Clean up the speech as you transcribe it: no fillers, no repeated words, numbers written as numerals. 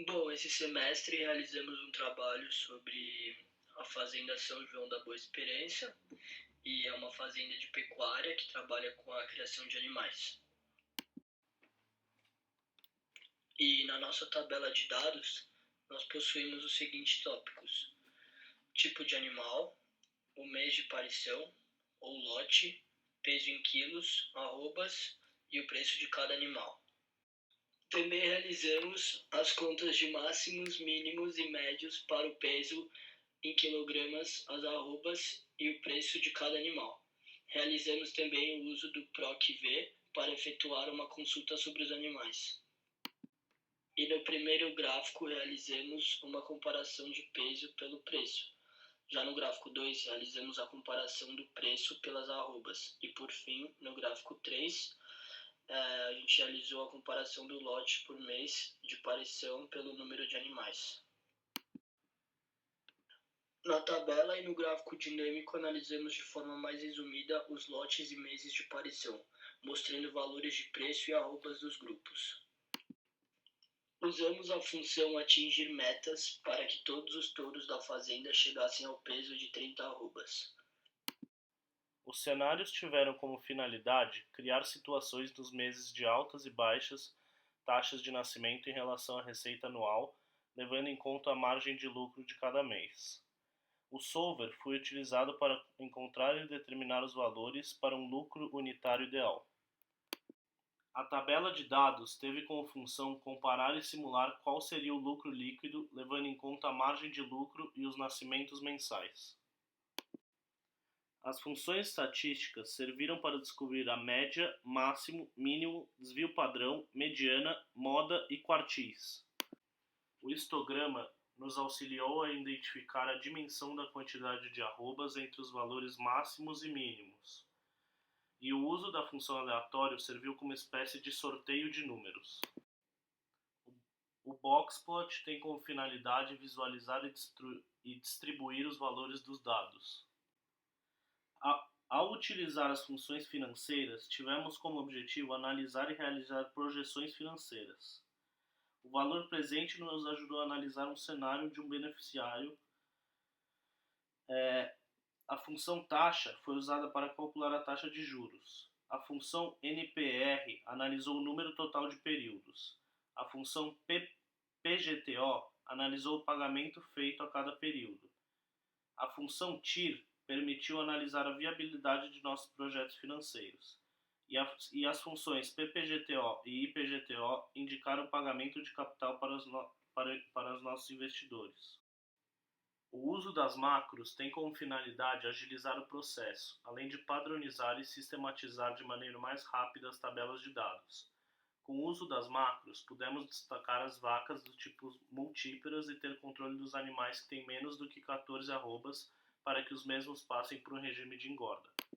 Bom, esse semestre realizamos um trabalho sobre a Fazenda São João da Boa Esperança e é uma fazenda de pecuária que trabalha com a criação de animais. E na nossa tabela de dados, nós possuímos os seguintes tópicos: tipo de animal, o mês de parição ou lote, peso em quilos, arrobas e o preço de cada animal. Também realizamos as contas de máximos, mínimos e médios para o peso em quilogramas, as arrobas e o preço de cada animal. Realizamos também o uso do PROC-V para efetuar uma consulta sobre os animais. E no primeiro gráfico realizamos uma comparação de peso pelo preço. Já no gráfico 2 realizamos a comparação do preço pelas arrobas. E por fim, no gráfico 3, a gente realizou a comparação do lote por mês de parição pelo número de animais. Na tabela e no gráfico dinâmico analisamos de forma mais resumida os lotes e meses de parição, mostrando valores de preço e arrobas dos grupos. Usamos a função atingir metas para que todos os touros da fazenda chegassem ao peso de 30 arrobas. Os cenários tiveram como finalidade criar situações nos meses de altas e baixas taxas de nascimento em relação à receita anual, levando em conta a margem de lucro de cada mês. O solver foi utilizado para encontrar e determinar os valores para um lucro unitário ideal. A tabela de dados teve como função comparar e simular qual seria o lucro líquido, levando em conta a margem de lucro e os nascimentos mensais. As funções estatísticas serviram para descobrir a média, máximo, mínimo, desvio padrão, mediana, moda e quartis. O histograma nos auxiliou a identificar a dimensão da quantidade de arrobas entre os valores máximos e mínimos. E o uso da função aleatório serviu como espécie de sorteio de números. O boxplot tem como finalidade visualizar e distribuir os valores dos dados. Ao utilizar as funções financeiras, tivemos como objetivo analisar e realizar projeções financeiras. O valor presente nos ajudou a analisar um cenário de um beneficiário. A função taxa foi usada para calcular a taxa de juros. A função NPR analisou o número total de períodos. A função PGTO analisou o pagamento feito a cada período. A função TIR permitiu analisar a viabilidade de nossos projetos financeiros. E as funções PPGTO e IPGTO indicaram o pagamento de capital para os nossos investidores. O uso das macros tem como finalidade agilizar o processo, além de padronizar e sistematizar de maneira mais rápida as tabelas de dados. Com o uso das macros, pudemos destacar as vacas do tipo multíparas e ter controle dos animais que têm menos do que 14 arrobas para que os mesmos passem por um regime de engorda.